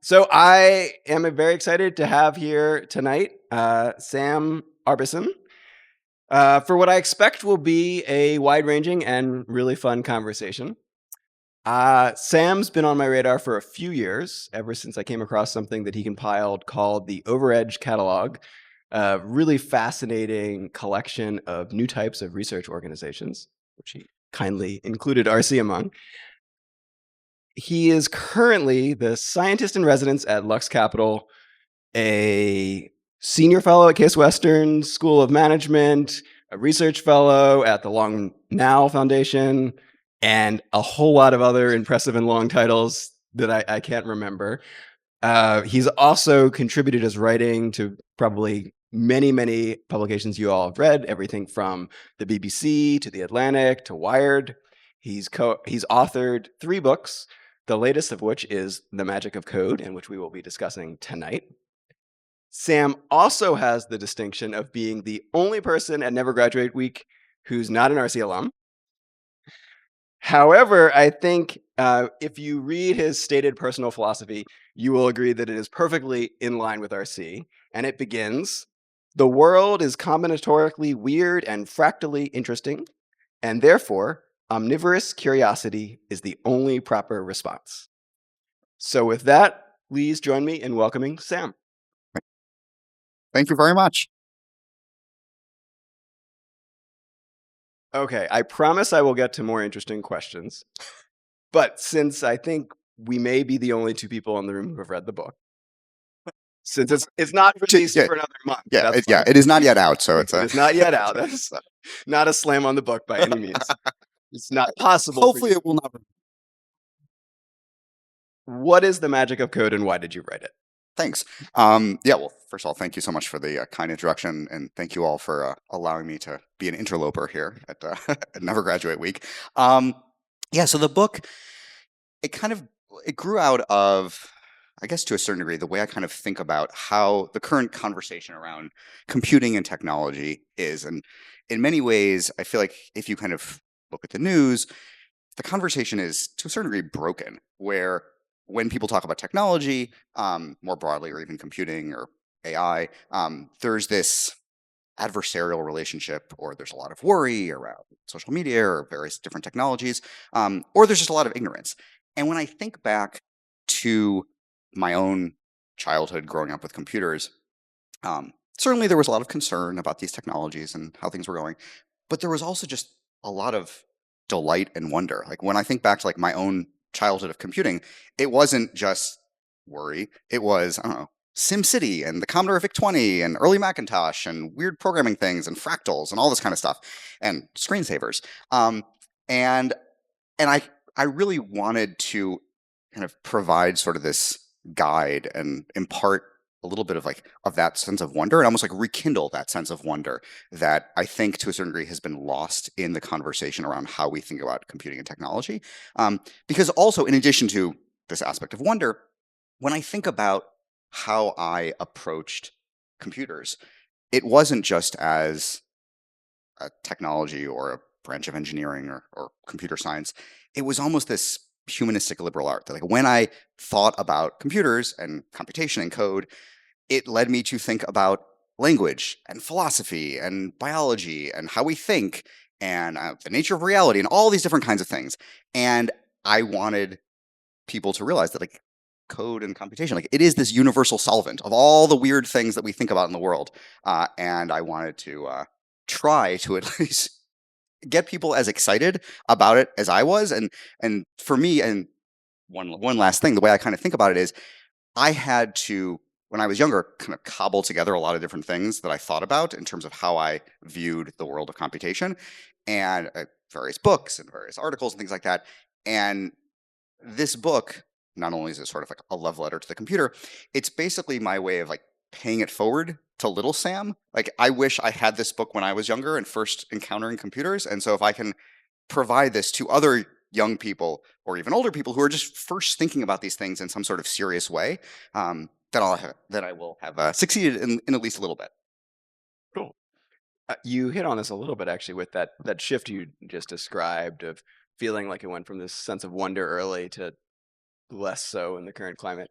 So I am very excited to have here tonight Sam Arbesman for what I expect will be a wide-ranging and really fun conversation. Sam's been on my radar for a few years, ever since I came across something that he compiled called the Overedge catalog, a really fascinating collection of new types of research organizations, which he kindly included RC among. He is currently the scientist in residence at Lux Capital, a senior fellow at Case Western School of Management, a research fellow at the Long Now Foundation, and a whole lot of other impressive and long titles that I can't remember. He's also contributed his writing to probably many publications you all have read, everything from the BBC to The Atlantic to Wired. He's authored 3 books, the latest of which is The Magic of Code, and which we will be discussing tonight. Sam also has the distinction of being the only person at Never Graduate Week who's not an RC alum. However, I think if you read his stated personal philosophy, you will agree that it is perfectly in line with RC. And it begins, "The world is combinatorically weird and fractally interesting, and therefore, omnivorous curiosity is the only proper response." So with that, please join me in welcoming Sam. Thank you very much. Okay, I promise I will get to more interesting questions. But since I think we may be the only 2 people in the room who have read the book, since it's not released for another month. It is not yet out, so It's not yet out. That's not a slam on the book by any means. It's not possible. Hopefully it will not. What is The Magic of Code and why did you write it? Thanks. Well, first of all, thank you so much for the kind introduction, and thank you all for allowing me to be an interloper here at, at Never Graduate Week. So the book, it grew out of, I guess to a certain degree, the way I kind of think about how the current conversation around computing and technology is. And in many ways, I feel like if you kind of look at the news, the conversation is to a certain degree broken, where when people talk about technology, more broadly, or even computing or AI, there's this adversarial relationship, or there's a lot of worry around social media or various different technologies, or there's just a lot of ignorance. And when I think back to my own childhood growing up with computers, certainly there was a lot of concern about these technologies and how things were going, but there was also just a lot of delight and wonder. Like when I think back to like my own childhood of computing, it wasn't just worry. It was, I don't know, SimCity and the Commodore VIC-20 and early Macintosh and weird programming things and fractals and all this kind of stuff and screensavers. And I really wanted to kind of provide sort of this guide and impart a little bit of that sense of wonder and almost like rekindle that sense of wonder that I think to a certain degree has been lost in the conversation around how we think about computing and technology. Because also, in addition to this aspect of wonder, when I think about how I approached computers, it wasn't just as a technology or a branch of engineering or computer science. It was almost this humanistic liberal art that like when I thought about computers and computation and code, it led me to think about language and philosophy and biology and how we think and the nature of reality and all these different kinds of things. And I wanted people to realize that like code and computation, like it is this universal solvent of all the weird things that we think about in the world. And I wanted to try to at least get people as excited about it as I was. And for me, and one last thing, the way I kind of think about it is I had to, when I was younger, kind of cobble together a lot of different things that I thought about in terms of how I viewed the world of computation, and various books and various articles and things like that. And this book, not only is it sort of like a love letter to the computer, it's basically my way of like paying it forward to little Sam. Like I wish I had this book when I was younger and first encountering computers. And so if I can provide this to other young people or even older people who are just first thinking about these things in some sort of serious way, then I will have succeeded in at least a little bit. Cool. You hit on this a little bit actually with that shift you just described of feeling like it went from this sense of wonder early to less so in the current climate.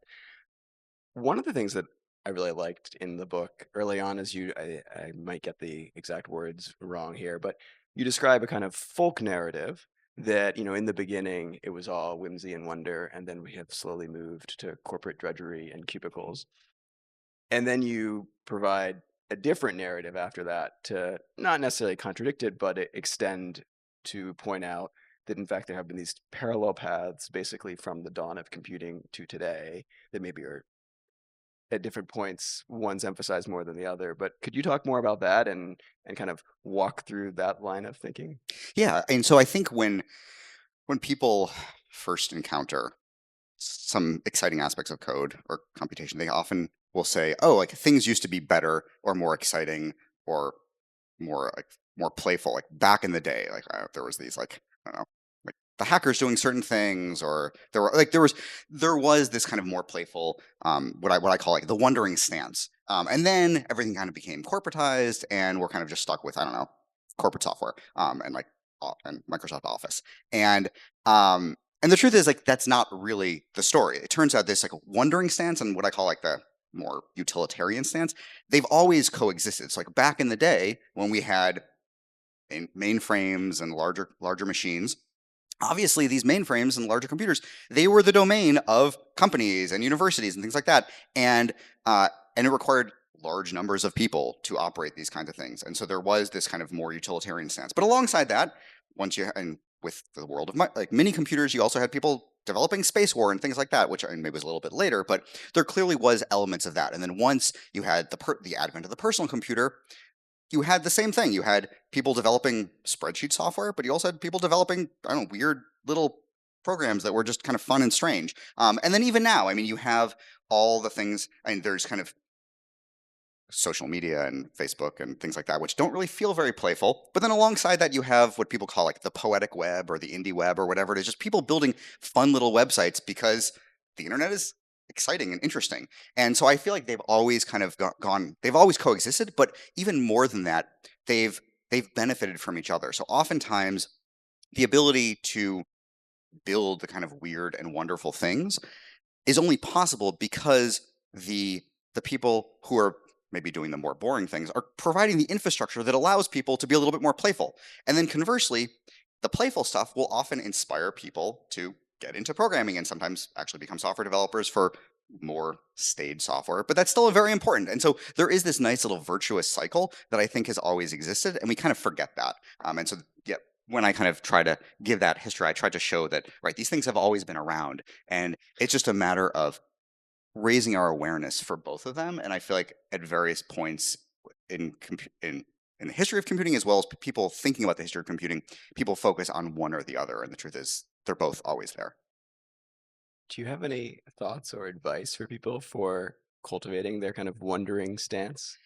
One of the things that I really liked in the book early on is I might get the exact words wrong here, but you describe a kind of folk narrative that, in the beginning it was all whimsy and wonder, and then we have slowly moved to corporate drudgery and cubicles. And then you provide a different narrative after that to not necessarily contradict it, but extend to point out that in fact there have been these parallel paths basically from the dawn of computing to today that maybe are at different points one's emphasized more than the other. But could you talk more about that and kind of walk through that line of thinking? Yeah, and so I think when people first encounter some exciting aspects of code or computation, they often will say, "Oh, like things used to be better or more exciting or more playful." Like back in the day, like there was these like I don't know, like the hackers doing certain things, or there was this kind of more playful what I call like the wondering stance. And then everything kind of became corporatized, and we're kind of just stuck with I don't know corporate software and like and Microsoft Office and and the truth is, like, that's not really the story. It turns out this like wandering stance and what I call like the more utilitarian stance, they've always coexisted. So like back in the day when we had mainframes and larger machines, obviously these mainframes and larger computers, they were the domain of companies and universities and things like that. And it required large numbers of people to operate these kinds of things. And so there was this kind of more utilitarian stance. But alongside that, and with the world of like mini computers, you also had people developing space war and things like that, which maybe was a little bit later, but there clearly was elements of that. And then once you had the advent of the personal computer, you had the same thing. You had people developing spreadsheet software, but you also had people developing, I don't know, weird little programs that were just kind of fun and strange. And then even now, I mean, you have all the things, and there's kind of social media and Facebook and things like that, which don't really feel very playful. But then alongside that, you have what people call like the poetic web or the indie web or whatever it is, just people building fun little websites because the internet is exciting and interesting. And so I feel like they've always kind of they've always coexisted, but even more than that, they've benefited from each other. So oftentimes the ability to build the kind of weird and wonderful things is only possible because the people who are maybe doing the more boring things are providing the infrastructure that allows people to be a little bit more playful. And then conversely, the playful stuff will often inspire people to get into programming and sometimes actually become software developers for more staid software, but that's still very important. And so there is this nice little virtuous cycle that I think has always existed, and we kind of forget that. And so, yeah, when I kind of try to give that history, I try to show that, right, these things have always been around, and it's just a matter of raising our awareness for both of them. And I feel like at various points in the history of computing, as well as people thinking about the history of computing, people focus on one or the other, and the truth is they're both always there. Do you have any thoughts or advice for people for cultivating their kind of wondering stance?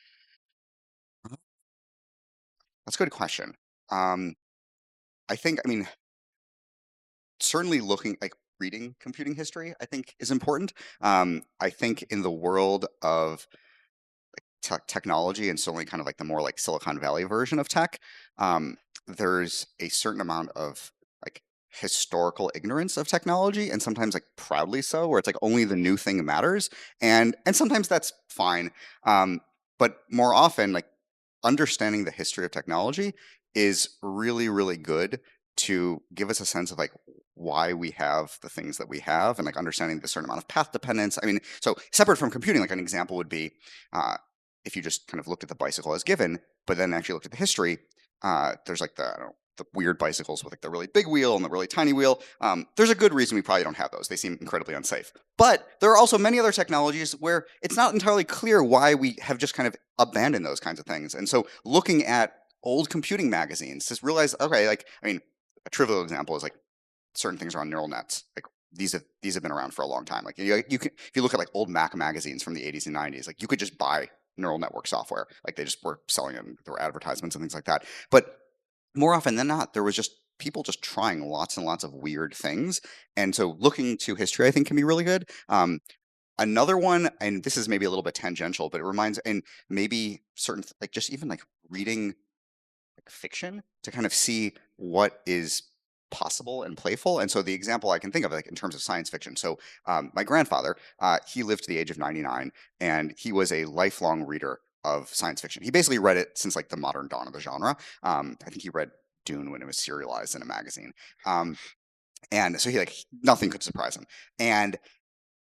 That's a good question. um, I mean, certainly looking like reading computing history I think is important. I think in the world of technology, and certainly kind of like the more like Silicon Valley version of tech, there's a certain amount of like historical ignorance of technology, and sometimes like proudly so, where it's like only the new thing matters, and sometimes that's fine. But more often, like understanding the history of technology is really, really good to give us a sense of like why we have the things that we have, and like understanding the certain amount of path dependence. I mean, so separate from computing, like an example would be uh, if you just kind of looked at the bicycle as given, but then actually looked at the history. There's like I don't know, the weird bicycles with like the really big wheel and the really tiny wheel. There's a good reason we probably don't have those. They seem incredibly unsafe. But there are also many other technologies where it's not entirely clear why we have just kind of abandoned those kinds of things. And so looking at old computing magazines, just realize, okay, like, I mean, a trivial example is like certain things are on neural nets. Like these have been around for a long time. Like you can, if you look at like old Mac magazines from the 80s and 90s, like you could just buy neural network software. Like they just were selling it. There were advertisements and things like that. But more often than not, there was just people just trying lots and lots of weird things. And so looking to history, I think, can be really good. Another one, and this is maybe a little bit tangential, but it reminds, and maybe certain, like just even like reading like fiction to kind of see what is possible and playful. And so the example I can think of, like in terms of science fiction. So my grandfather, he lived to the age of 99, and he was a lifelong reader of science fiction. He basically read it since like the modern dawn of the genre. I think he read Dune when it was serialized in a magazine. And so he like nothing could surprise him. And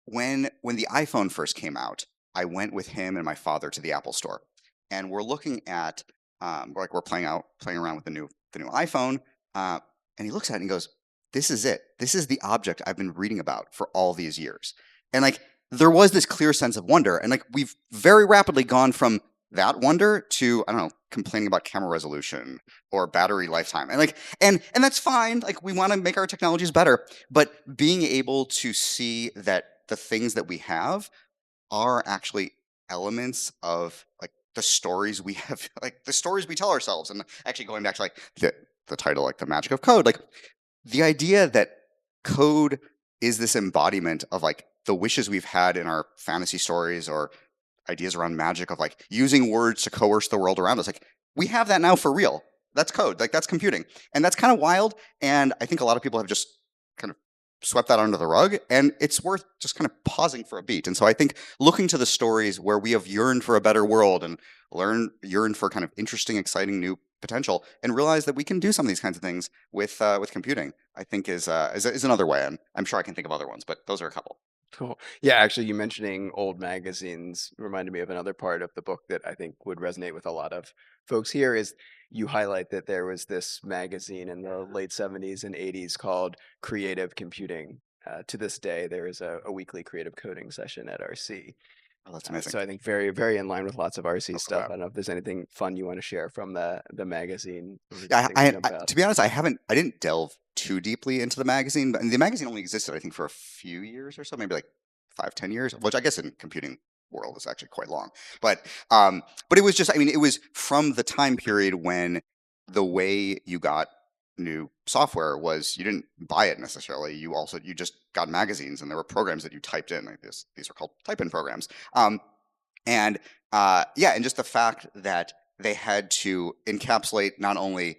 when the iPhone first came out, I went with him and my father to the Apple store, and we're looking at we're playing around with the new iPhone, and he looks at it and he goes, "This is it. This is the object I've been reading about for all these years." And like there was this clear sense of wonder, and like we've very rapidly gone from that wonder to I don't know complaining about camera resolution or battery lifetime, and like and that's fine. Like we want to make our technologies better, but being able to see that the things that we have are actually elements of like the stories we have, like the stories we tell ourselves, and actually going back to like the title, like the magic of code, like the idea that code is this embodiment of like the wishes we've had in our fantasy stories or ideas around magic of like using words to coerce the world around us. Like we have that now for real. That's code. Like that's computing. And that's kind of wild. And I think a lot of people have just kind of swept that under the rug. And it's worth just kind of pausing for a beat. And so I think looking to the stories where we have yearned for a better world and yearned for kind of interesting, exciting new potential, and realize that we can do some of these kinds of things with computing, I think is another way. And I'm sure I can think of other ones, but those are a couple. Cool. Yeah, actually, you mentioning old magazines reminded me of another part of the book that I think would resonate with a lot of folks here is you highlight that there was this magazine in the late 70s and 80s called Creative Computing. To this day, there is a weekly creative coding session at RC. Oh, that's amazing. So I think very, very in line with lots of RC Oh, stuff. crap. I don't know if there's anything fun you want to share from the magazine. Yeah, Things that jump out. to be honest, I didn't delve too deeply into the magazine, but the magazine only existed, I think, for a few years or so, maybe like 5, 10 years, which I guess in computing world is actually quite long. But it was just, I mean, it was from the time period when the way you got new software was you didn't buy it necessarily. You just got magazines, and there were programs that you typed in. Like these are called type-in programs. And yeah, and just the fact that they had to encapsulate not only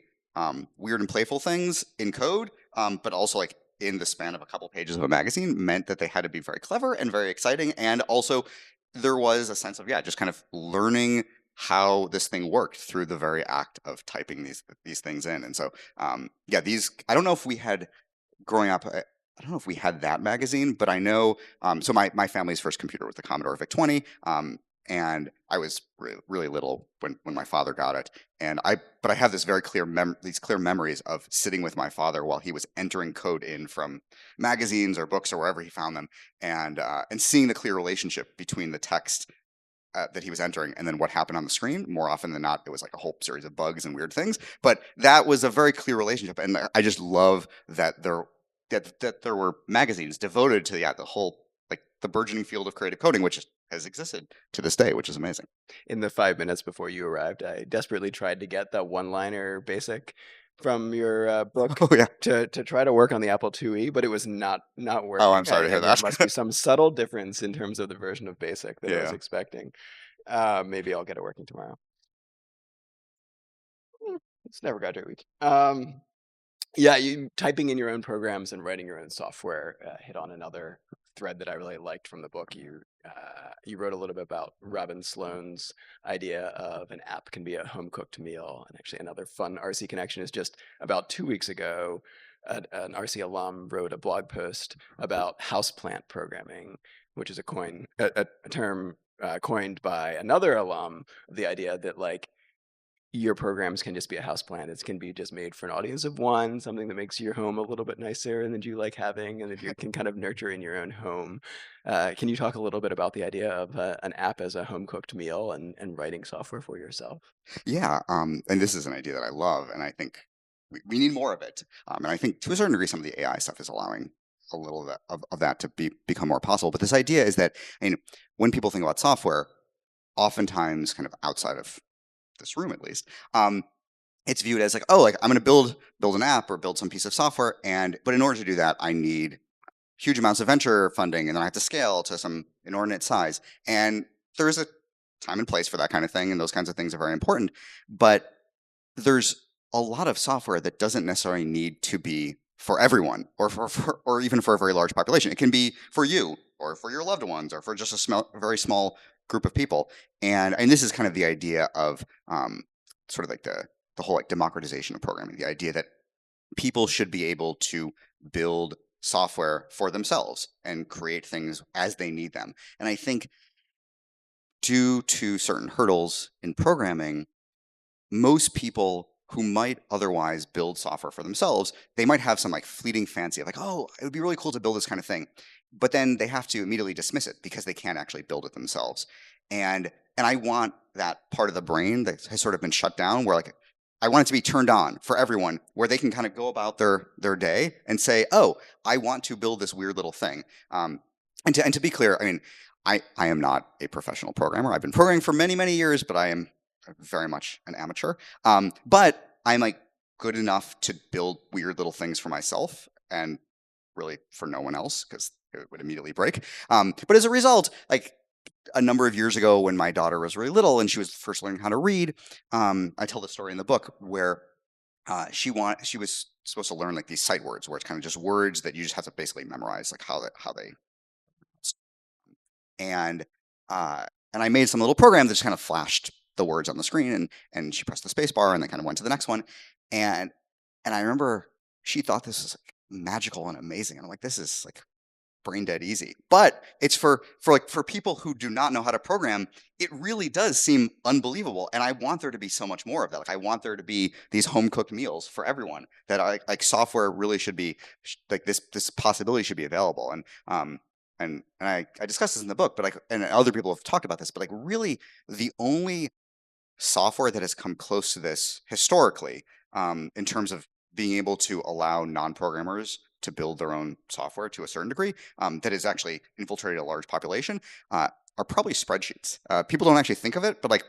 weird and playful things in code, but also like in the span of a couple pages of a magazine meant that they had to be very clever and very exciting. And also there was a sense of, yeah, just kind of learning how this thing worked through the very act of typing these things in. And so, yeah, I don't know if we had growing up, I don't know if we had that magazine, but I know, so my family's first computer was the Commodore VIC-20. And I was really little when my father got it, but I have this very clear these clear memories of sitting with my father while he was entering code in from magazines or books or wherever he found them, and seeing the clear relationship between the text that he was entering and then what happened on the screen. More often than not, it was like a whole series of bugs and weird things, but that was a very clear relationship, and I just love that there were magazines devoted to the whole, like the burgeoning field of creative coding, which has existed to this day, which is amazing. In the 5 minutes before you arrived, I desperately tried to get that one-liner basic from your book Oh yeah. to try to work on the Apple IIe, but it was not working. Oh, I'm sorry to hear There that. must be some subtle difference in terms of the version of basic that I was Yeah. expecting. Maybe I'll get it working tomorrow. It's never graduate week. Yeah, you typing in your own programs and writing your own software hit on another thread that I really liked from the book. You wrote a little bit about Robin Sloan's idea of an app can be a home cooked meal. And actually, another fun RC connection is just about 2 weeks ago, an RC alum wrote a blog post about houseplant programming, which is a term coined by another alum. The idea that like your programs can just be a house plant. It can be just made for an audience of one, something that makes your home a little bit nicer and that you like having and that you can kind of nurture in your own home. Can you talk a little bit about the idea of an app as a home cooked meal and writing software for yourself? Yeah, and this is an idea that I love, and I think we need more of it. And I think to a certain degree, some of the AI stuff is allowing a little of that to become more possible. But this idea is that, I mean, when people think about software, oftentimes kind of outside of this room at least, it's viewed as like, oh, like I'm going to build an app or build some piece of software, but in order to do that, I need huge amounts of venture funding, and then I have to scale to some inordinate size. And there is a time and place for that kind of thing, and those kinds of things are very important. But there's a lot of software that doesn't necessarily need to be for everyone, or or even for a very large population. It can be for you, or for your loved ones, or for just a very small group of people. And this is kind of the idea of sort of like the whole like democratization of programming, the idea that people should be able to build software for themselves and create things as they need them. And I think due to certain hurdles in programming, most people who might otherwise build software for themselves, they might have some like fleeting fancy of like, oh, it would be really cool to build this kind of thing. But then they have to immediately dismiss it because they can't actually build it themselves. And I want that part of the brain that has sort of been shut down where like I want it to be turned on for everyone where they can kind of go about their day and say, oh, I want to build this weird little thing. And to be clear, I mean, I am not a professional programmer. I've been programming for many, many years, but I am very much an amateur. But I'm like good enough to build weird little things for myself and really for no one else because it would immediately break. But as a result, like a number of years ago when my daughter was really little and she was first learning how to read, I tell the story in the book where she was supposed to learn like these sight words where it's kind of just words that you just have to basically memorize like how they and and I made some little program that just kind of flashed the words on the screen, and she pressed the space bar and then kind of went to the next one, and I remember she thought this was like magical and amazing, and I'm like, this is like brain dead easy. But it's for people who do not know how to program, it really does seem unbelievable. And I want there to be so much more of that. Like I want there to be these home cooked meals for everyone that I like software really should be like this possibility should be available. And I discussed this in the book, but and other people have talked about this, but like really the only software that has come close to this historically, in terms of being able to allow non-programmers to build their own software to a certain degree, that has actually infiltrated a large population, are probably spreadsheets. People don't actually think of it, but like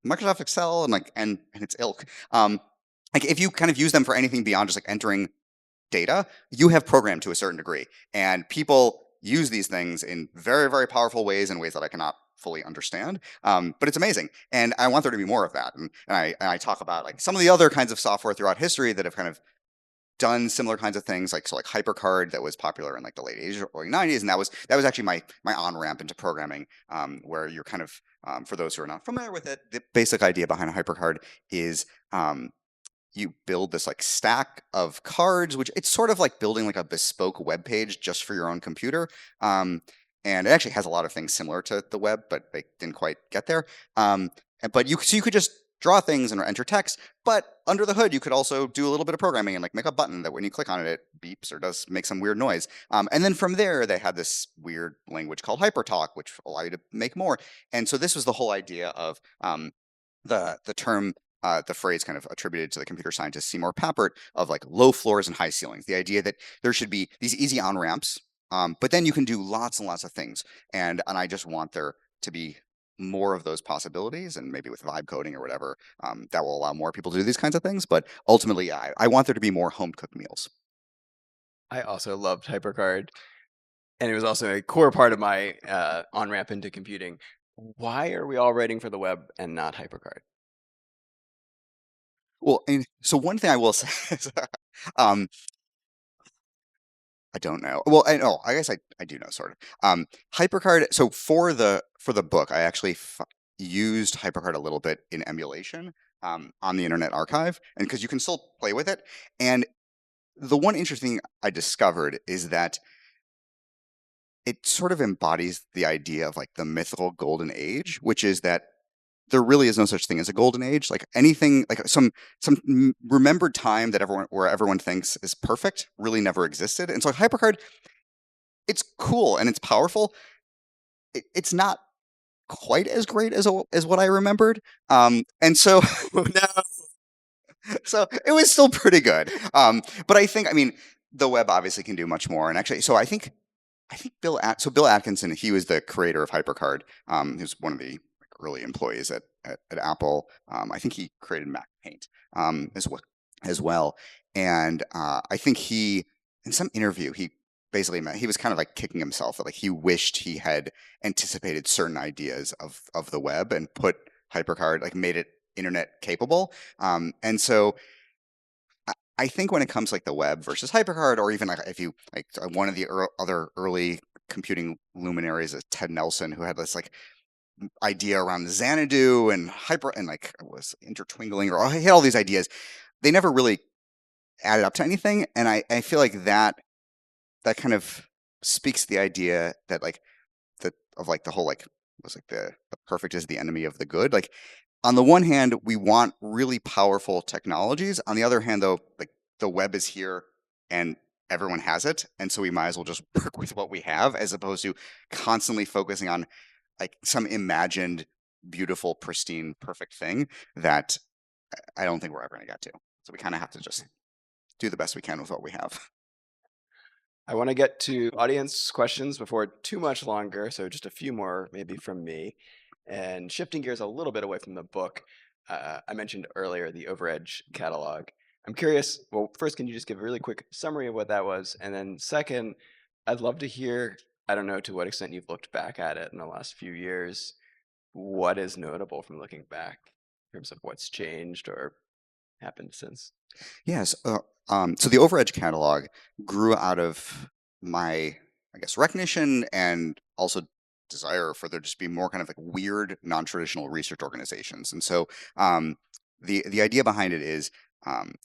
Microsoft Excel and its ilk, like if you kind of use them for anything beyond just like entering data, you have programmed to a certain degree, and people use these things in very, very powerful ways, in ways that I cannot fully understand. But it's amazing, and I want there to be more of that. And I talk about like some of the other kinds of software throughout history that have kind of done similar kinds of things, like so like HyperCard that was popular in like the late 80s or early 90s, and that was actually my on ramp into programming, where you're kind of for those who are not familiar with it, the basic idea behind a HyperCard is you build this like stack of cards, which it's sort of like building like a bespoke web page just for your own computer. And it actually has a lot of things similar to the web, but they didn't quite get there. But you could just draw things and enter text, but under the hood you could also do a little bit of programming and like make a button that when you click on it, it beeps or does make some weird noise. And then from there they had this weird language called HyperTalk, which allow you to make more. And so this was the whole idea of the term, the phrase kind of attributed to the computer scientist Seymour Papert of like low floors and high ceilings. The idea that there should be these easy on ramps, but then you can do lots and lots of things. And I just want there to be more of those possibilities, and maybe with vibe coding or whatever, that will allow more people to do these kinds of things. But ultimately, I want there to be more home cooked meals. I also loved HyperCard, and it was also a core part of my on ramp into computing. Why are we all writing for the web and not HyperCard? Well, and so one thing I will say is, um, I don't know. Well, I guess I do know sort of. HyperCard. So for the book, I actually used HyperCard a little bit in emulation, on the Internet Archive, and because you can still play with it. And the one interesting thing I discovered is that it sort of embodies the idea of like the mythical golden age, which is that there really is no such thing as a golden age. Like anything, like some remembered time that everyone thinks is perfect really never existed. And so HyperCard, it's cool and it's powerful. It's not quite as great as what I remembered. And so No. so it was still pretty good. But I mean, the web obviously can do much more. And actually, so I think Bill Atkinson, he was the creator of HyperCard. He was one of the early employees at Apple. I think he created Mac Paint, as well. And I think he, in some interview, he basically he was kind of like kicking himself that like he wished he had anticipated certain ideas of the web and put HyperCard, like made it internet capable. And so I think when it comes like the web versus HyperCard, or even like if you like one of the other early computing luminaries is Ted Nelson, who had this like idea around Xanadu and hyper and like it was intertwingling, or he had all these ideas. They never really added up to anything, and I feel like that kind of speaks to the idea that like the whole like was like the perfect is the enemy of the good. Like on the one hand, we want really powerful technologies. On the other hand, though, like the web is here and everyone has it, and so we might as well just work with what we have, as opposed to constantly focusing on like some imagined, beautiful, pristine, perfect thing that I don't think we're ever going to get to. So we kind of have to just do the best we can with what we have. I want to get to audience questions before too much longer, so just a few more maybe from me. And shifting gears a little bit away from the book, I mentioned earlier the Overedge catalog. I'm curious, well, first, can you just give a really quick summary of what that was? And then second, I'd love to hear, I don't know to what extent you've looked back at it in the last few years, what is notable from looking back in terms of what's changed or happened since? Yes. So the Overedge catalog grew out of my, I guess, recognition and also desire for there just be more kind of like weird, non-traditional research organizations. And so the idea behind it is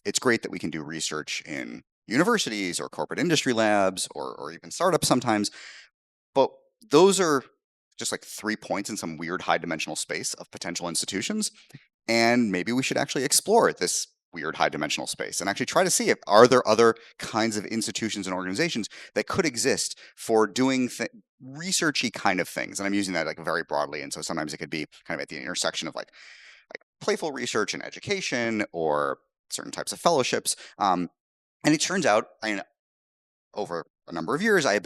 it's great that we can do research in universities or corporate industry labs or even startups sometimes, but those are just like 3 points in some weird high dimensional space of potential institutions. And maybe we should actually explore this weird high dimensional space and actually try to see if are there other kinds of institutions and organizations that could exist for doing researchy kind of things. And I'm using that like very broadly. And so sometimes it could be kind of at the intersection of like playful research and education or certain types of fellowships. And it turns out, over a number of years, I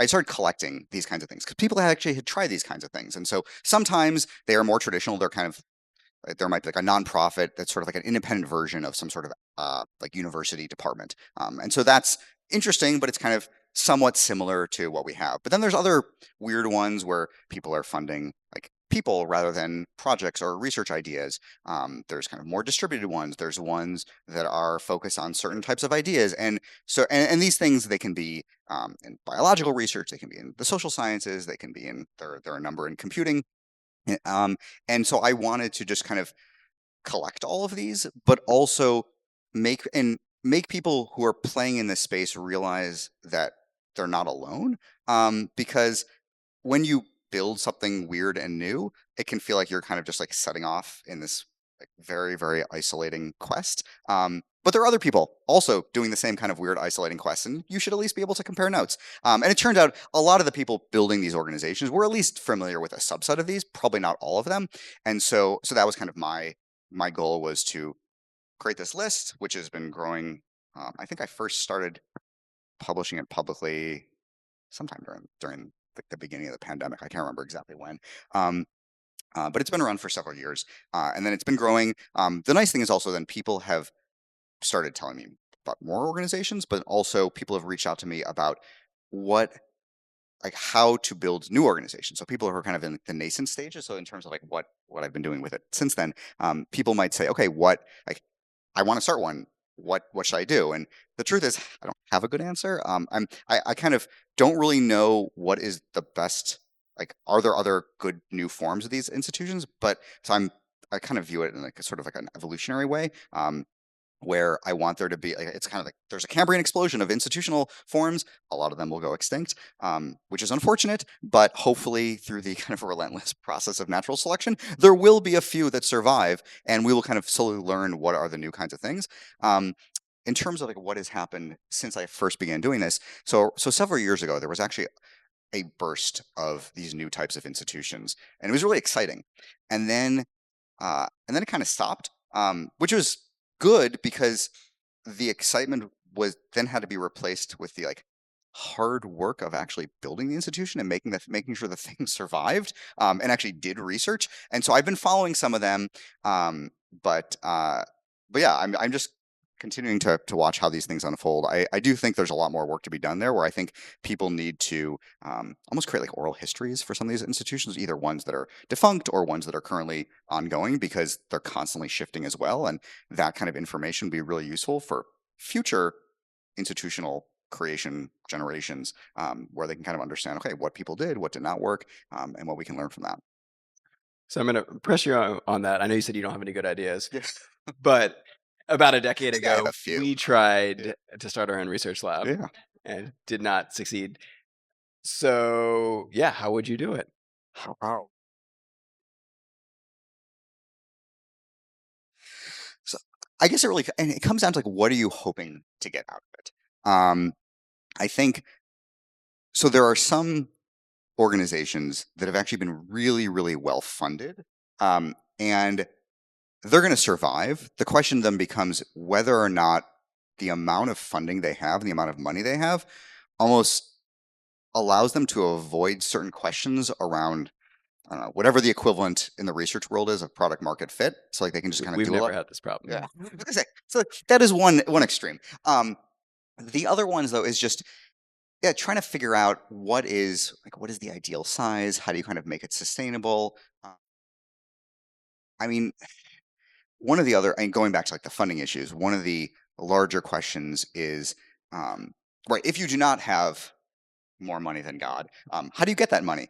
started collecting these kinds of things because people actually had tried these kinds of things. And so sometimes they are more traditional. They're kind of there might be like a nonprofit that's sort of like an independent version of some sort of like university department. And so that's interesting, but it's kind of somewhat similar to what we have. But then there's other weird ones where people are funding like people rather than projects or research ideas. There's kind of more distributed ones. There's ones that are focused on certain types of ideas. And so, and these things, they can be in biological research, they can be in the social sciences, they can be in, there are a number in computing. And so I wanted to just kind of collect all of these, but also make people who are playing in this space realize that they're not alone. Because when you build something weird and new, it can feel like you're kind of just like setting off in this like very, very isolating quest. But there are other people also doing the same kind of weird, isolating quests, and you should at least be able to compare notes. And it turned out a lot of the people building these organizations were at least familiar with a subset of these, probably not all of them. And so that was kind of my goal, was to create this list, which has been growing. I think I first started publishing it publicly sometime during the beginning of the pandemic. I can't remember exactly when. But it's been around for several years, and then it's been growing. The nice thing is also then people have started telling me about more organizations, but also people have reached out to me about how to build new organizations. So people who are kind of in the nascent stages. So in terms of like what I've been doing with it since then, people might say, okay, I want to start one. What should I do? And the truth is, I don't have a good answer. I kind of don't really know what is the best. Like, are there other good new forms of these institutions? But so I kind of view it in like a sort of like an evolutionary way. Where I want there to be, like, it's kind of like there's a Cambrian explosion of institutional forms. A lot of them will go extinct, which is unfortunate, but hopefully through the kind of relentless process of natural selection, there will be a few that survive, and we will kind of slowly learn what are the new kinds of things. In terms of like what has happened since I first began doing this, so several years ago, there was actually a burst of these new types of institutions, and it was really exciting. And then it kind of stopped, which was good because the excitement was then had to be replaced with the like hard work of actually building the institution and making sure the thing survived, and actually did research. And so I've been following some of them, but yeah, I'm just continuing to watch how these things unfold. I do think there's a lot more work to be done there, where I think people need to almost create like oral histories for some of these institutions, either ones that are defunct or ones that are currently ongoing, because they're constantly shifting as well. And that kind of information would be really useful for future institutional creation generations, where they can kind of understand, okay, what people did, what did not work, and what we can learn from that. So I'm going to press you on that. I know you said you don't have any good ideas, Yes. but about a decade I have ago, a few. we tried to start our own research lab Yeah. and did not succeed. So yeah, how would you do it? Wow. So I guess and it comes down to like, what are you hoping to get out of it? I think so. There are some organizations that have actually been really, really well funded, and they're going to survive. The question then becomes whether or not the amount of funding they have and the amount of money they have almost allows them to avoid certain questions around, I don't know, whatever the equivalent in the research world is of product market fit. So like they can just kind of We've do a never lot. had this problem. Yeah. So that is one extreme. The other ones though is just, yeah, trying to figure out what is the ideal size? How do you kind of make it sustainable? I mean, one of the other, and going back to like the funding issues, one of the larger questions is, right, if you do not have more money than God, how do you get that money?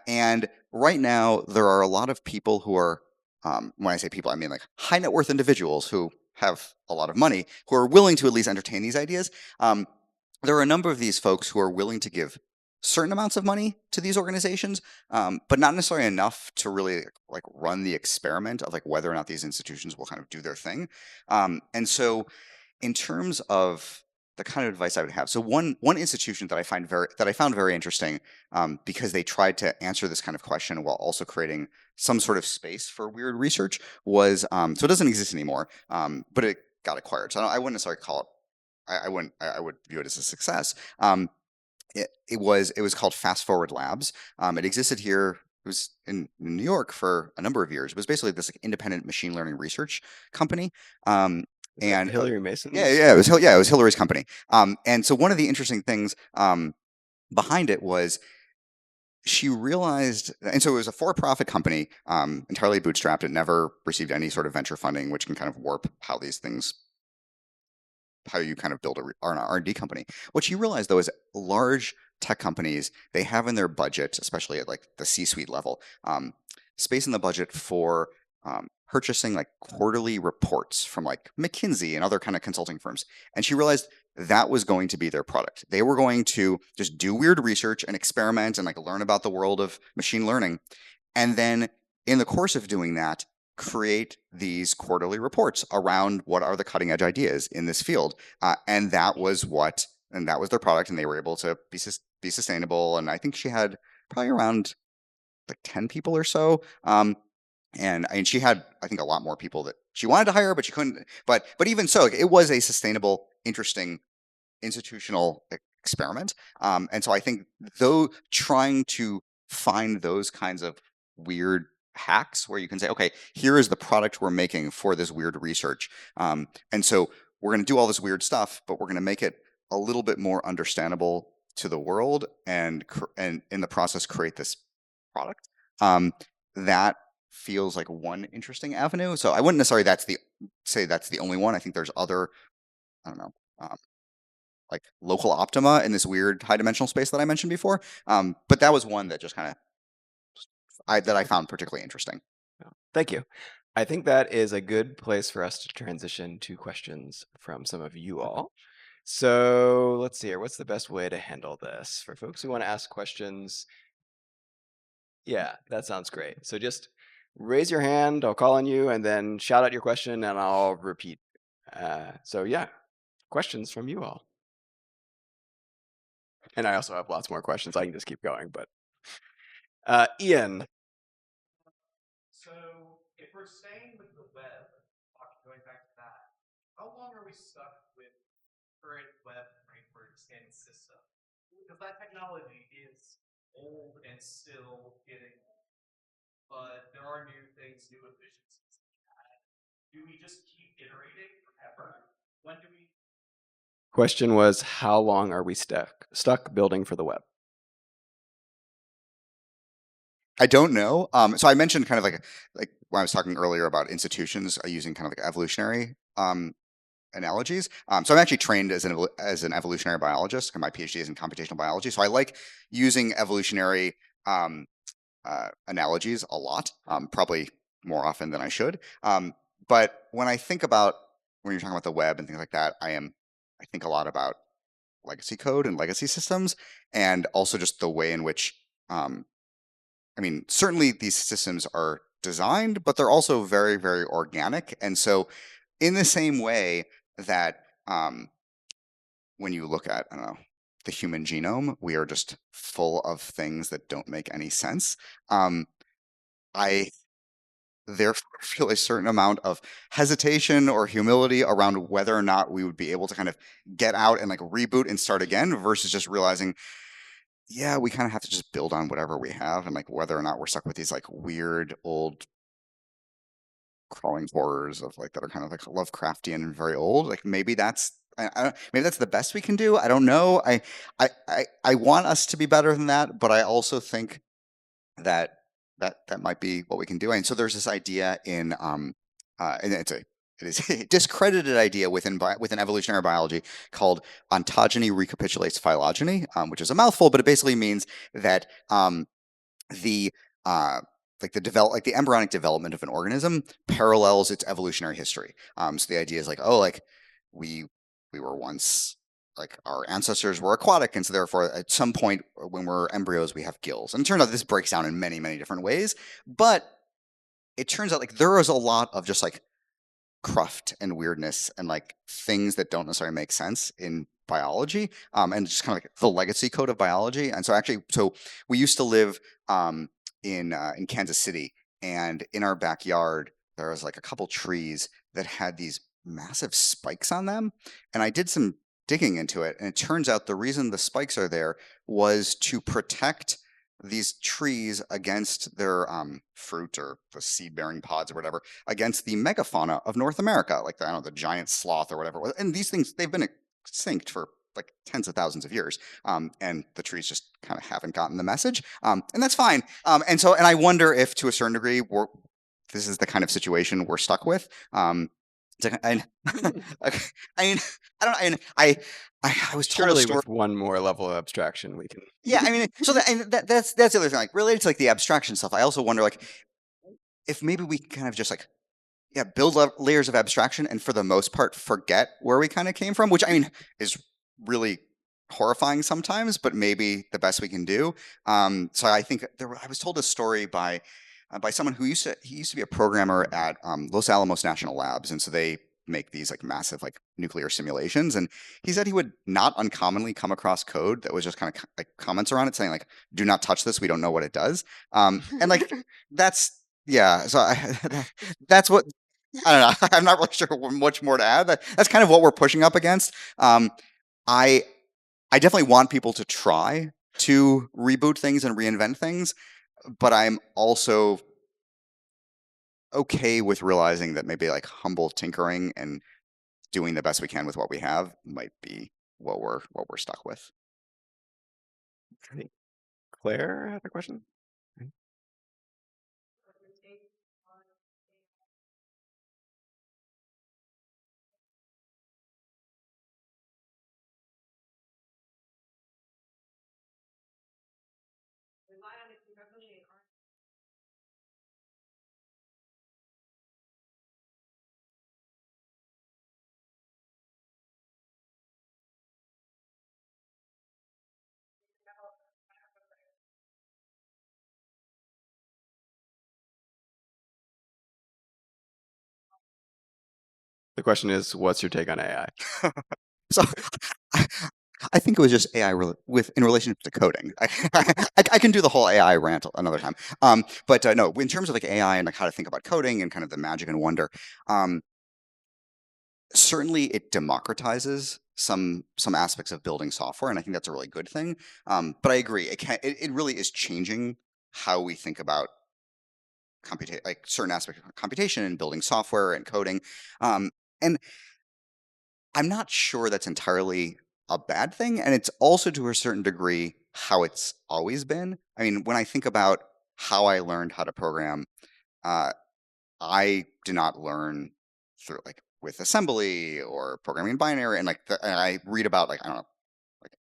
And right now, there are a lot of people who are, when I say people, I mean like high net worth individuals who have a lot of money who are willing to at least entertain these ideas. There are a number of these folks who are willing to give certain amounts of money to these organizations, but not necessarily enough to really like run the experiment of like whether or not these institutions will kind of do their thing. And so, in terms of the kind of advice I would have, so one institution that I found very interesting, because they tried to answer this kind of question while also creating some sort of space for weird research was, so it doesn't exist anymore, but it got acquired. So I wouldn't necessarily call it. I wouldn't. I would view it as a success. It was called Fast Forward Labs. It existed here. It was in New York for a number of years. It was basically this like independent machine learning research company. Is that And Hillary yeah, Mason's? yeah, it was Hillary's company. And so one of the interesting things behind it was she realized, and so it was a for-profit company, entirely bootstrapped. It never received any sort of venture funding, which can kind of warp how you kind of build an R&D company. What you realize though is large tech companies, they have in their budget, especially at like the C-suite level, space in the budget for purchasing like quarterly reports from like McKinsey and other kind of consulting firms. And she realized that was going to be their product. They were going to just do weird research and experiment and like learn about the world of machine learning. And then in the course of doing that, create these quarterly reports around what are the cutting edge ideas in this field. And that was their product. And they were able to be sustainable. And I think she had probably around like 10 people or so. And she had, I think, a lot more people that she wanted to hire, but she couldn't. But even so, it was a sustainable, interesting institutional experiment. And so I think though trying to find those kinds of weird hacks where you can say, okay, here is the product we're making for this weird research. And so we're going to do all this weird stuff, but we're going to make it a little bit more understandable to the world and in the process create this product. That feels like one interesting avenue. So I wouldn't necessarily say that's the only one. I think there's other, I don't know, like local optima in this weird high dimensional space that I mentioned before. But that was one that just kind of I found particularly interesting. Thank you. I think that is a good place for us to transition to questions from some of you all. So let's see here. What's the best way to handle this for folks who want to ask questions? Yeah, that sounds great. So just raise your hand. I'll call on you and then shout out your question and I'll repeat. So yeah, questions from you all. And I also have lots more questions. I can just keep going, but Ian. So if we're staying with the web, going back to that, how long are we stuck with current web frameworks and systems? Because that technology is old and still getting, but there are new things, new efficiencies. Do we just keep iterating forever? When do we? Question was, how long are we stuck building for the web? I don't know. So I mentioned kind of like when I was talking earlier about institutions using kind of like evolutionary analogies. So I'm actually trained as an evolutionary biologist, and my PhD is in computational biology. So I like using evolutionary analogies a lot, probably more often than I should. But when I think about when you're talking about the web and things like that, I think a lot about legacy code and legacy systems, and also just the way in which, I mean, certainly these systems are designed, but they're also very, very organic. And so, in the same way that when you look at, I don't know, the human genome, we are just full of things that don't make any sense. I therefore feel a certain amount of hesitation or humility around whether or not we would be able to kind of get out and like reboot and start again versus just realizing, yeah, we kind of have to just build on whatever we have, and like whether or not we're stuck with these like weird old crawling horrors of like that are kind of like Lovecraftian and very old. Like maybe that's maybe that's the best we can do. I don't know. I want us to be better than that, but I also think that that might be what we can do. And so there's this idea in and it is a discredited idea within evolutionary biology called ontogeny recapitulates phylogeny, which is a mouthful, but it basically means that the like the embryonic development of an organism parallels its evolutionary history. So the idea is like, oh, like we were once like our ancestors were aquatic, and so therefore at some point when we're embryos we have gills. And it turns out this breaks down in many, many different ways, but it turns out like there is a lot of just like cruft and weirdness and like things that don't necessarily make sense in biology, and just kind of like the legacy code of biology. And so we used to live in Kansas City, and in our backyard there was like a couple trees that had these massive spikes on them, and I did some digging into it, and it turns out the reason the spikes are there was to protect these trees against their fruit or the seed-bearing pods or whatever against the megafauna of North America, like I don't know, the giant sloth or whatever. And these things, they've been extinct for like tens of thousands of years, and the trees just kind of haven't gotten the message, and that's fine. And I wonder if, to a certain degree, this is the kind of situation we're stuck with. I mean, I don't. I was told a Surely story. with one more level of abstraction, we can. Yeah, I mean, so that's the other thing. Like related to like the abstraction stuff, I also wonder like if maybe we kind of just like build layers of abstraction and for the most part forget where we kind of came from, which I mean is really horrifying sometimes, but maybe the best we can do. So I think I was told a story by someone who used to be a programmer at Los Alamos National Labs, and so they make these like massive like nuclear simulations, and he said he would not uncommonly come across code that was just kind of like comments around it saying like, do not touch this, we don't know what it does, and like that's so that's what I don't know. I'm not really sure much more to add. That's kind of what we're pushing up against. I definitely want people to try to reboot things and reinvent things, but I'm also okay with realizing that maybe like humble tinkering and doing the best we can with what we have might be what we're stuck with. I think Claire had a question. The question is, what's your take on AI? So I think it was just AI in relationship to coding. I can do the whole AI rant another time. But no, in terms of like AI and like how to think about coding and kind of the magic and wonder, certainly it democratizes some aspects of building software, and I think that's a really good thing. But I agree, it really is changing how we think about like certain aspects of computation and building software and coding. And I'm not sure that's entirely a bad thing, and it's also to a certain degree how it's always been. I mean, when I think about how I learned how to program, I did not learn through like with assembly or programming in binary, and and I read about I don't know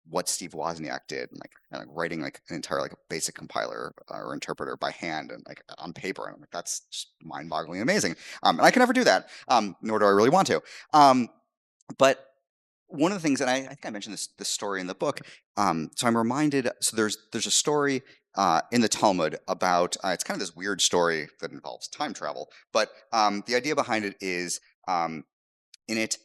what Steve Wozniak did, and writing an entire basic compiler or interpreter by hand and on paper, and I'm that's just mind-bogglingly amazing. And I can never do that, nor do I really want to. But one of the things, and I think I mentioned this story in the book. So I'm reminded. So there's a story in the Talmud about it's kind of this weird story that involves time travel, but the idea behind it is in it.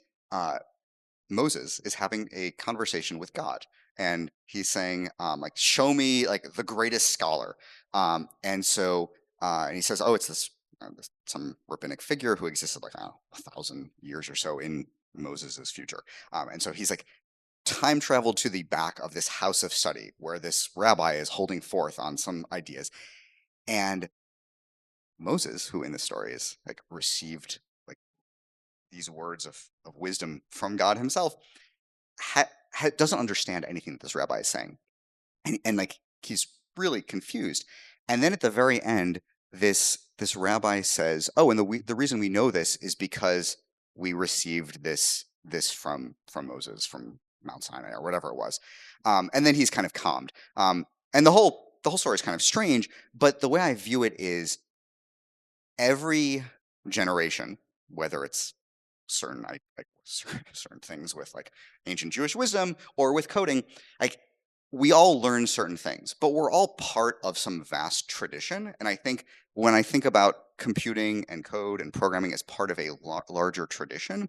Moses is having a conversation with God, and he's saying, "Show me the greatest scholar." And he says, "Oh, it's some rabbinic figure who existed I don't know, 1,000 years or so in Moses's future." And so he's time traveled to the back of this house of study where this rabbi is holding forth on some ideas, and Moses, who in the story is received these words of wisdom from God Himself, doesn't understand anything that this rabbi is saying, and he's really confused. And then at the very end, this rabbi says, "Oh, and the reason we know this is because we received this from Moses from Mount Sinai or whatever it was." And then he's kind of calmed. And the whole story is kind of strange, but the way I view it is every generation, whether it's certain certain things with ancient Jewish wisdom or with coding, we all learn certain things, but we're all part of some vast tradition. And I think when I think about computing and code and programming as part of a larger tradition,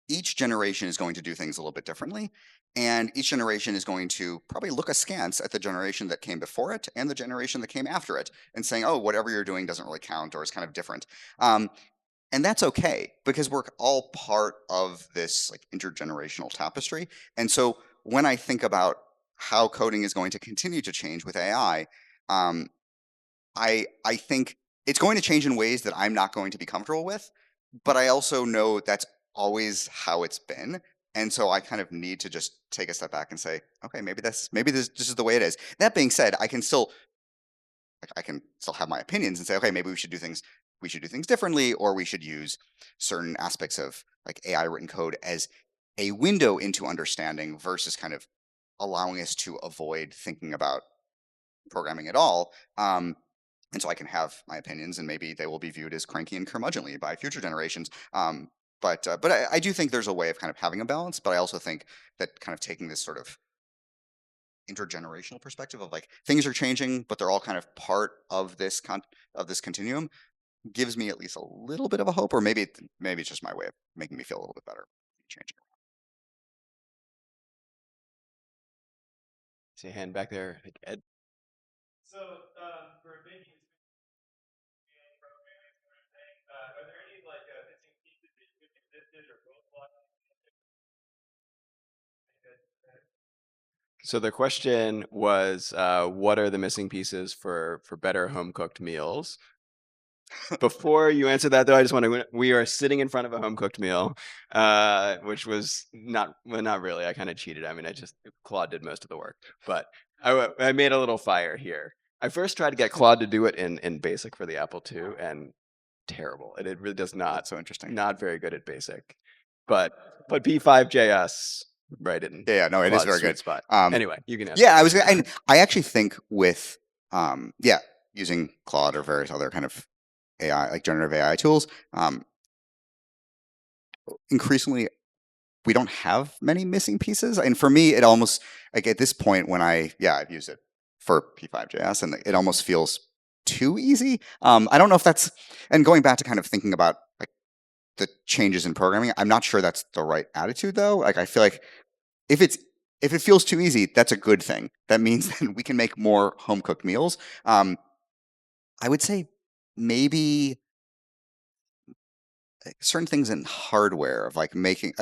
each generation is going to do things a little bit differently. And each generation is going to probably look askance at the generation that came before it and the generation that came after it and saying, "Oh, whatever you're doing doesn't really count or is kind of different." And that's okay because we're all part of this intergenerational tapestry. And so when I think about how coding is going to continue to change with AI, um, I think it's going to change in ways that I'm not going to be comfortable with, but I also know that's always how it's been. And so I kind of need to just take a step back and say, okay, maybe this is the way it is. That being said, I can still have my opinions and say, okay, maybe we should do things differently, or we should use certain aspects of AI written code as a window into understanding versus kind of allowing us to avoid thinking about programming at all. And so I can have my opinions, and maybe they will be viewed as cranky and curmudgeonly by future generations. But I do think there's a way of kind of having a balance. But I also think that kind of taking this sort of intergenerational perspective of things are changing, but they're all kind of part of this continuum gives me at least a little bit of a hope, or maybe it's just my way of making me feel a little bit better. Changing. See a hand back there, Ed. So for making this programming sort of thing, are there any missing pieces that you existed or roadblocks? So the question was, what are the missing pieces for better home cooked meals? Before you answer that, though, I just want to. We are sitting in front of a home cooked meal, which was not really. I kind of cheated. I mean, Claude did most of the work, but I made a little fire here. I first tried to get Claude to do it in BASIC for the Apple II, and terrible. It really does not. That's so interesting. Not very good at BASIC, but P5JS. Right in no, it is very sweet good. spot. Anyway, you can. Yeah, I actually think with using Claude or various other kind of AI generative AI tools, increasingly we don't have many missing pieces. And for me, it almost at this point when I've used it for P5JS, and it almost feels too easy. I don't know if that's, and going back to kind of thinking about the changes in programming, I'm not sure that's the right attitude though. I feel like if it feels too easy, that's a good thing. That means that we can make more home cooked meals. I would say maybe certain things in hardware of making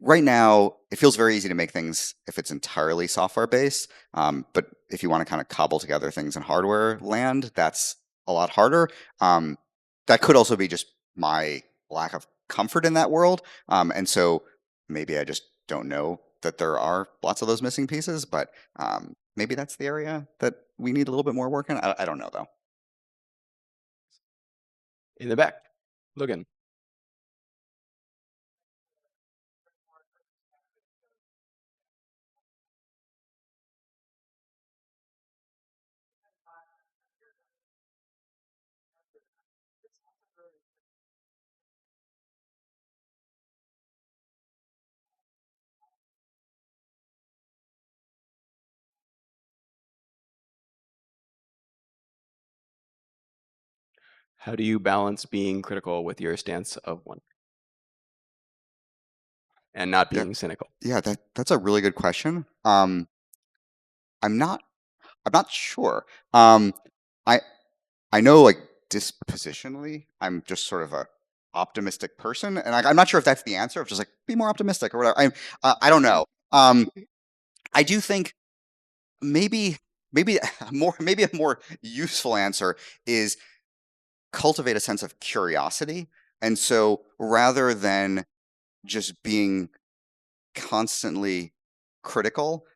right now it feels very easy to make things if it's entirely software based. But if you want to kind of cobble together things in hardware land, that's a lot harder. That could also be just my lack of comfort in that world. And so maybe I just don't know that there are lots of those missing pieces, but maybe that's the area that we need a little bit more work in. I don't know though. In the back, looking. How do you balance being critical with your stance of one and not Yeah, being cynical? yeah, that's a really good question. I'm not I'm not sure. I I know like dispositionally, I'm just sort of a optimistic person, and I'm not sure if that's the answer. Of just like be more optimistic or whatever. I don't know. I do think maybe maybe maybe a more useful answer is cultivate a sense of curiosity, and so rather than just being constantly critical,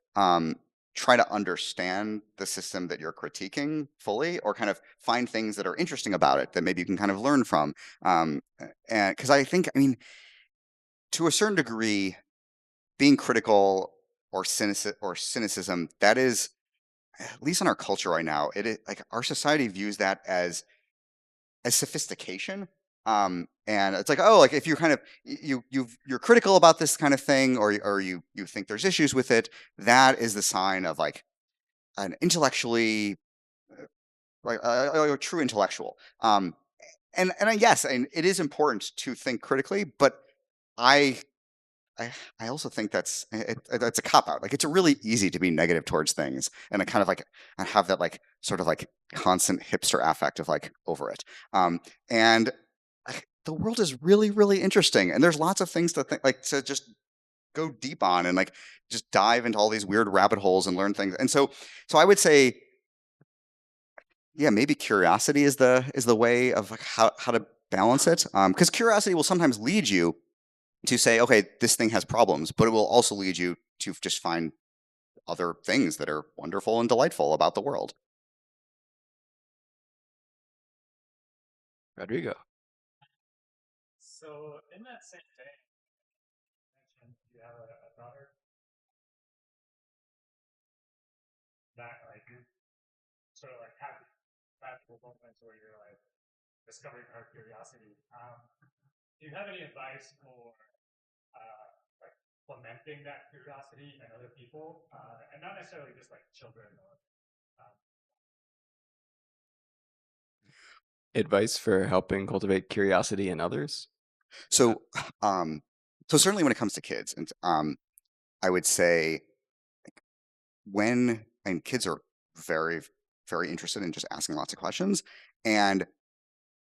try to understand the system that you're critiquing fully, or kind of find things that are interesting about it that maybe you can kind of learn from. And because I think, I mean, to a certain degree, being critical or cynicism, that is, at least in our culture right now, it is like our society views that as sophistication. And it's like, oh, like if you're kind of you're critical about this kind of thing, or you think there's issues with it, that is the sign of like an intellectually like a true intellectual. Yes, and it is important to think critically, but I I also think that's a cop out. Like it's really easy to be negative towards things, and I kind of like I have that like sort of like constant hipster affect of like over it. And the world is really really interesting, and there's lots of things to think like to just go deep on and like just dive into all these weird rabbit holes and learn things. And so I would say, yeah, maybe curiosity is the way of like how to balance it, because curiosity will sometimes lead you to say, okay, this thing has problems, but it will also lead you to just find other things that are wonderful and delightful about the world. Rodrigo. So in that same vein, you mentioned you have a daughter that like sort of like have magical moments where you're like discovering her curiosity. Do you have any advice for like fomenting that curiosity in other people, and not necessarily just like children or um, Advice for helping cultivate curiosity in others? So, um, so certainly when it comes to kids, and I would say when and kids are very very interested in just asking lots of questions, and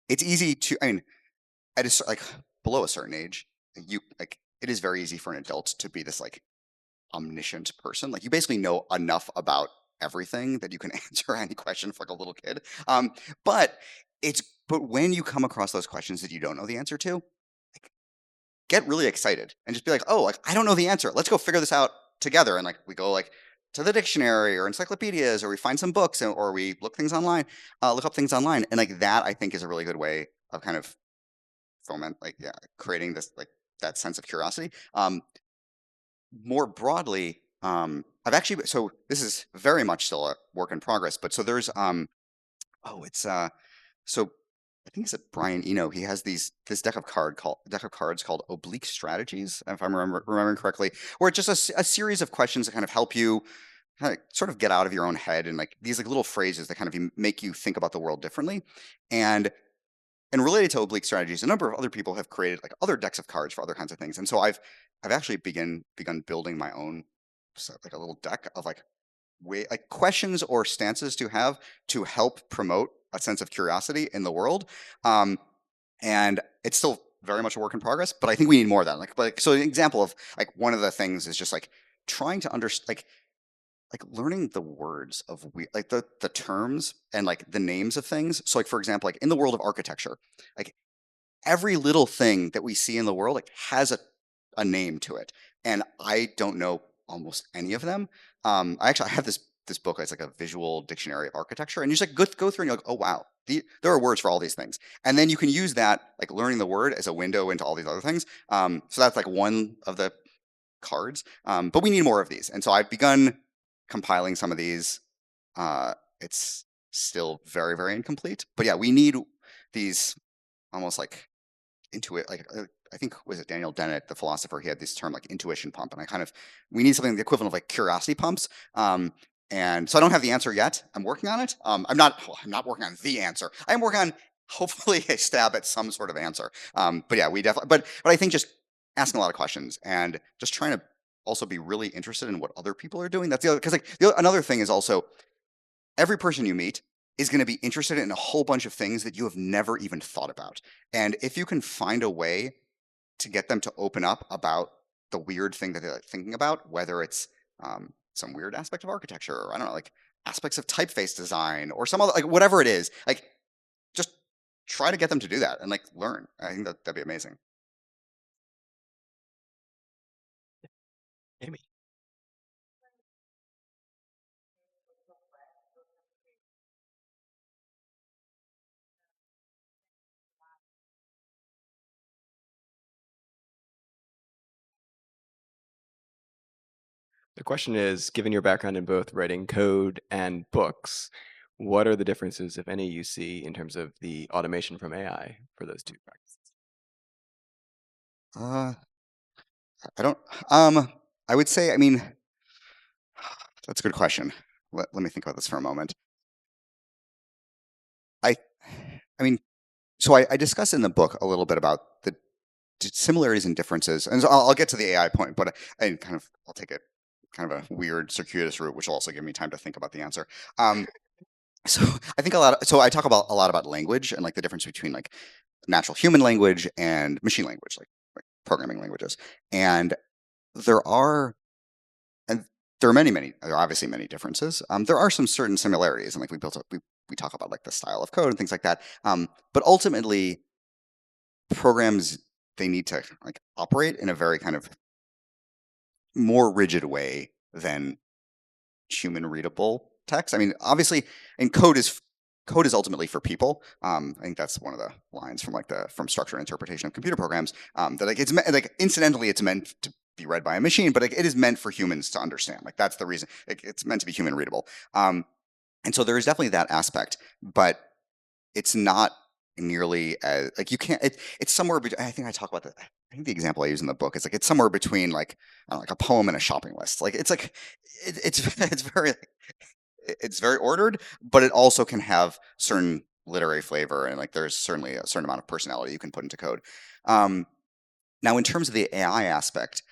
it's easy to, I mean, at like below a certain age, you like it is very easy for an adult to be this like omniscient person. Like you basically know enough about everything that you can answer any question for like a little kid. But it's but when you come across those questions that you don't know the answer to, like get really excited and just be like, oh, like I don't know the answer. Let's go figure this out together. And like we go like to the dictionary or encyclopedias, or we find some books, or we look things online, look up things online, and like that I think is a really good way of kind of foment like yeah creating this like that sense of curiosity. More broadly, I've actually, so this is very much still a work in progress, but so there's oh it's so I think it's at Brian Eno. He has this deck of cards called Oblique Strategies, if I'm remembering correctly, where it's just a series of questions that kind of help you kind of sort of get out of your own head, and like these like little phrases that kind of make you think about the world differently. And and related to oblique strategies, a number of other people have created like other decks of cards for other kinds of things. And so I've actually begun building my own like a little deck of like way like questions or stances to have to help promote a sense of curiosity in the world. Um, and it's still very much a work in progress, but I think we need more of that. Like so an example of like one of the things is just like trying to understand like learning the words of like the terms and like the names of things. So like for example, like in the world of architecture, like every little thing that we see in the world like has a name to it, and I don't know almost any of them. I have this book. It's like a visual dictionary of architecture, and you just like go through and you're like, oh wow, there are words for all these things, and then you can use that like learning the word as a window into all these other things. So that's like one of the cards. But we need more of these, and so I've begun compiling some of these. It's still very very incomplete, but yeah, we need these almost like intuit like I think was it Daniel Dennett, the philosopher. He had this term like intuition pump, and I kind of we need something the equivalent of like curiosity pumps. And so I don't have the answer yet. I'm working on it. I'm not working on the answer. I'm working on hopefully a stab at some sort of answer. But yeah, we definitely. But I think just asking a lot of questions and just trying to also be really interested in what other people are doing. That's the other, because like another thing is also every person you meet is going to be interested in a whole bunch of things that you have never even thought about. And if you can find a way to get them to open up about the weird thing that they're like, thinking about, whether it's some weird aspect of architecture, or I don't know, like aspects of typeface design or some other, like whatever it is, like just try to get them to do that and like learn. I think that'd be amazing. Amy. The question is, given your background in both writing code and books, what are the differences, if any, you see in terms of the automation from AI for those two practices? Uh, I don't. I would say. I mean, that's a good question. Let me think about this for a moment. I. I mean, so I discuss in the book a little bit about the similarities and differences, and so I'll get to the AI point, but I'll take it kind of a weird circuitous route, which will also give me time to think about the answer. Um, so I think so I talk about a lot about language and like the difference between like natural human language and machine language, like programming languages, and there are and there are there are obviously many differences. There are some certain similarities, and like we talk about like the style of code and things like that. But ultimately, programs, they need to like operate in a very kind of more rigid way than human readable text. I mean, obviously, and code is ultimately for people. I think that's one of the lines from from structure and interpretation of computer programs. That like like incidentally, it's meant to be read by a machine, but like, it is meant for humans to understand. Like that's the reason. Like, it's meant to be human readable. And so there is definitely that aspect, but it's not nearly as like you can't. It's somewhere. I think I talk about that. I think the example I use in the book is like it's somewhere between like I don't know, like a poem and a shopping list. Like it's like it's very ordered, but it also can have certain literary flavor, and like there's certainly a certain amount of personality you can put into code. Um, Now, in terms of the AI aspect,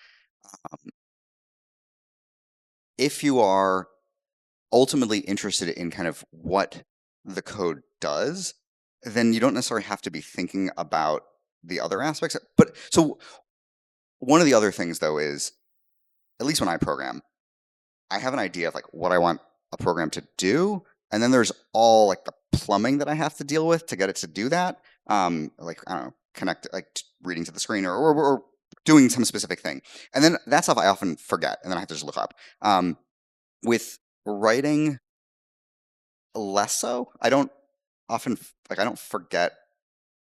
if you are ultimately interested in kind of what the code does, then you don't necessarily have to be thinking about the other aspects. But so one of the other things though is, at least when I program, I have an idea of like what I want a program to do, and then there's all like the plumbing that I have to deal with to get it to do that. Like I don't know, connect like reading to the screen or doing some specific thing, and then that stuff I often forget, and then I have to just look up. With writing, less so. I don't often like I don't forget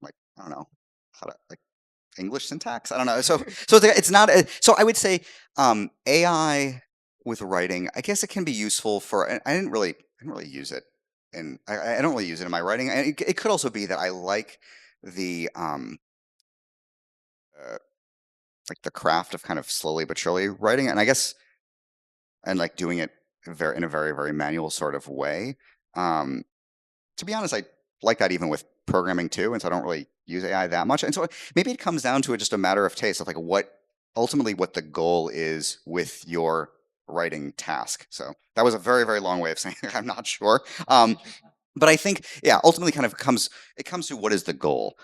like I don't know how to like English syntax. I don't know. So it's not so I would say AI with writing, I guess it can be useful for I didn't really use it, and I don't really use it in my writing. And it could also be that I the uh, like the craft of kind of slowly but surely writing, and I guess and like doing it in a very very manual sort of way. Um, to be honest, I like that even with programming too, and so I don't really use AI that much. And so maybe it comes down to just a matter of taste of like what the goal is with your writing task. So that was a very very long way of saying I'm not sure. But I think yeah, ultimately kind of comes to what is the goal?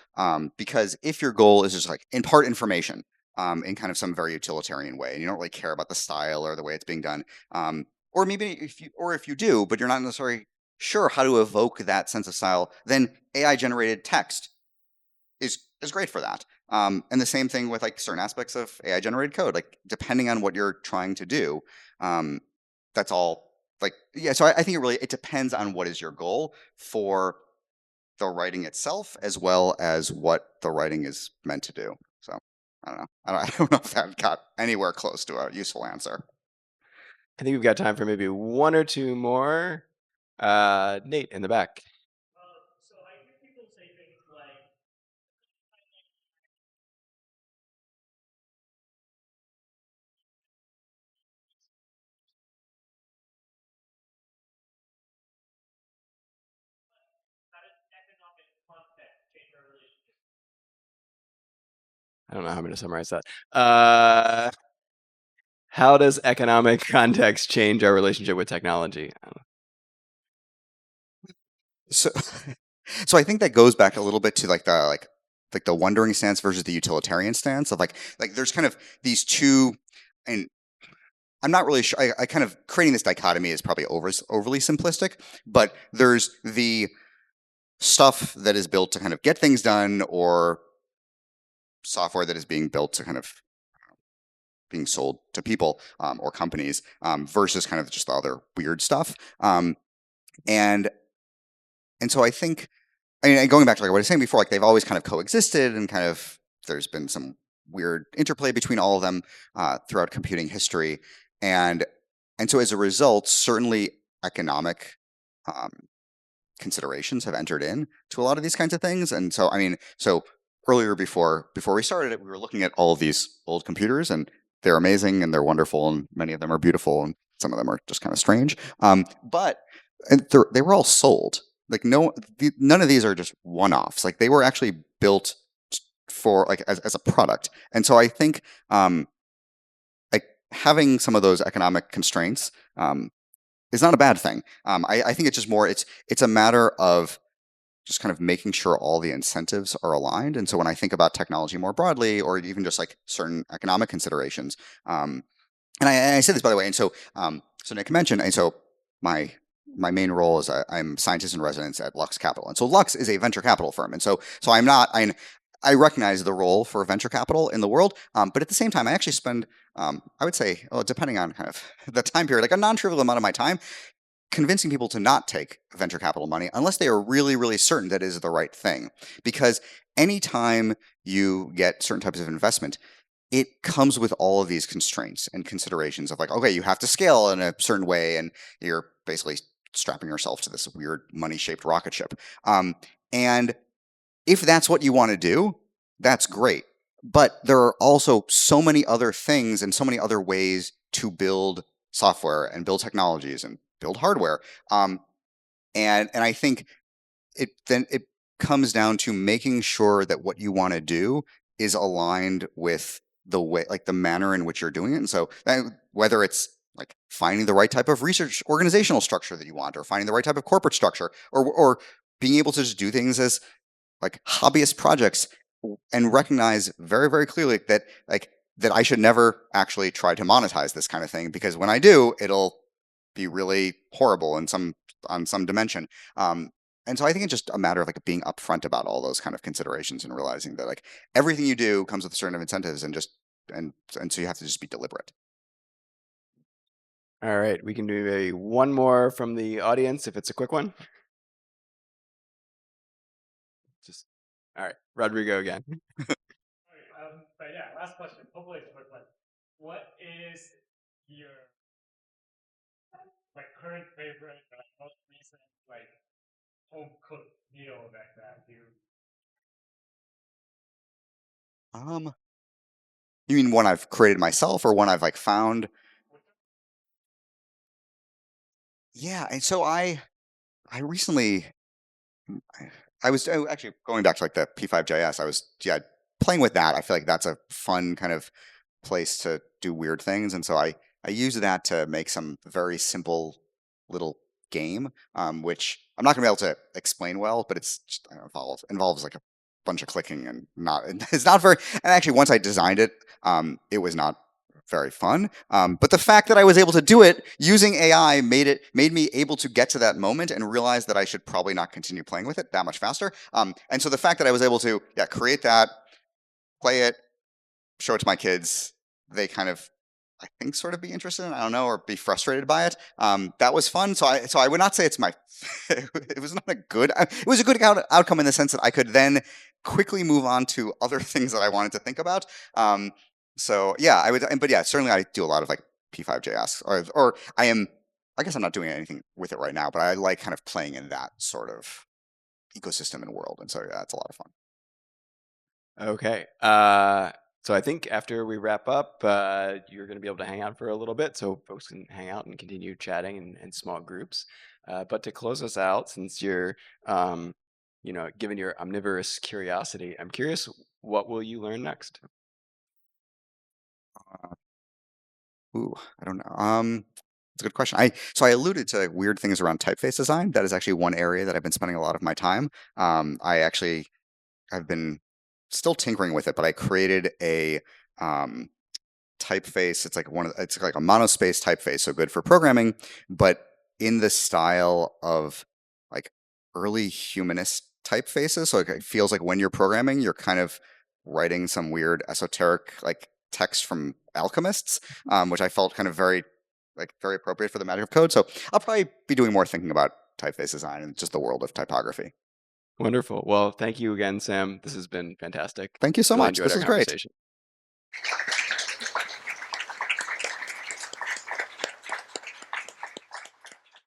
Because if your goal is just like impart information in kind of some very utilitarian way, and you don't really care about the style or the way it's being done, or maybe if you do, but you're not necessarily sure how to evoke that sense of style, then AI generated text is great for that. And the same thing with like certain aspects of AI generated code, like depending on what you're trying to do, um, that's all like yeah. So I think it depends on what is your goal for the writing itself, as well as what the writing is meant to do. So I don't know. I don't know if that got anywhere close to a useful answer. I think we've got time for maybe one or two more. Nate in the back. So I hear people say things like, that is economic context. I don't know how I'm going to summarize that. How does economic context change our relationship with technology? I don't know. So, so I think that goes back a little bit to like the wondering stance versus the utilitarian stance of like there's kind of these two, and I'm not really sure. I kind of creating this dichotomy is probably overly simplistic, but there's the stuff that is built to kind of get things done, or software that is being built to kind of being sold to people or companies versus kind of just the other weird stuff. And and so I think, I mean, going back to like what I was saying before, like they've always kind of coexisted, and kind of there's been some weird interplay between all of them throughout computing history, and and so as a result, certainly economic um, considerations have entered in to a lot of these kinds of things. And so, I mean, so earlier before we started it, we were looking at all of these old computers, and they're amazing and they're wonderful, and many of them are beautiful, and some of them are just kind of strange. But and they were all sold. Like none of these are just one-offs. Like they were actually built for like as a product. And so I think like having some of those economic constraints is not a bad thing. I think it's just more it's a matter of just kind of making sure all the incentives are aligned. And so when I think about technology more broadly, or even just like certain economic considerations, and I say this by the way, and so so Nick mentioned, and so my main role is I'm scientist in residence at Lux Capital, and so Lux is a venture capital firm, and so I'm not I recognize the role for venture capital in the world, but at the same time, I actually spend I would say, well, depending on kind of the time period, like a non-trivial amount of my time convincing people to not take venture capital money unless they are really, really certain that it is the right thing. Because anytime you get certain types of investment, it comes with all of these constraints and considerations of like, okay, you have to scale in a certain way, and you're basically strapping yourself to this weird money-shaped rocket ship. And if that's what you want to do, that's great. But there are also so many other things and so many other ways to build software and build technologies and build hardware. And I think it comes down to making sure that what you want to do is aligned with the way, like the manner in which you're doing it. And so whether it's like finding the right type of research organizational structure that you want, or finding the right type of corporate structure, or being able to just do things as like hobbyist projects, and recognize very, very clearly that like that I should never actually try to monetize this kind of thing, because when I do, it'll be really horrible in some on some dimension. And so I think it's just a matter of like being upfront about all those kind of considerations, and realizing that like everything you do comes with certain incentives, and just and so you have to just be deliberate. All right, we can do maybe one more from the audience if it's a quick one. Just all right, Rodrigo again. But yeah, last question. Hopefully it's a quick one. What is your like current favorite, most recent like home cooked meal that you? Um, you mean one I've created myself, or one I've like found? Yeah, and so I recently I was actually going back to like the P5JS. I was playing with that. I feel like that's a fun kind of place to do weird things, and so I use that to make some very simple little game, which I'm not going to be able to explain well, but it's just, I don't know, involves like a bunch of clicking, and not it's not very. And actually, once I designed it, it was not very fun. But the fact that I was able to do it using AI made me able to get to that moment and realize that I should probably not continue playing with it that much faster. And so the fact that I was able to create that, play it, show it to my kids, they kind of, I think, sort of be interested in, I don't know, or be frustrated by it. That was fun. So I would not say it's my it was not a good it was a good outcome in the sense that I could then quickly move on to other things that I wanted to think about. So yeah, I would, but yeah, certainly I do a lot of like P5JS, or I guess I'm not doing anything with it right now, but I like kind of playing in that sort of ecosystem and world. And so yeah, it's a lot of fun. Okay. So I think after we wrap up, you're going to be able to hang out for a little bit, so folks can hang out and continue chatting in small groups. But to close us out, since you're, given your omnivorous curiosity, I'm curious, what will you learn next? Ooh, I don't know. It's a good question. So I alluded to weird things around typeface design. That is actually one area that I've been spending a lot of my time. I've been still tinkering with it, but I created a um, typeface. It's like a monospace typeface, so good for programming, but in the style of like early humanist typefaces. So it feels like when you're programming, you're kind of writing some weird esoteric like text from alchemists, which I felt kind of very appropriate for the magic of code. So I'll probably be doing more thinking about typeface design and just the world of typography. Wonderful. Well, thank you again, Sam. This has been fantastic. Thank you so Really much. enjoyed This our was great. conversation.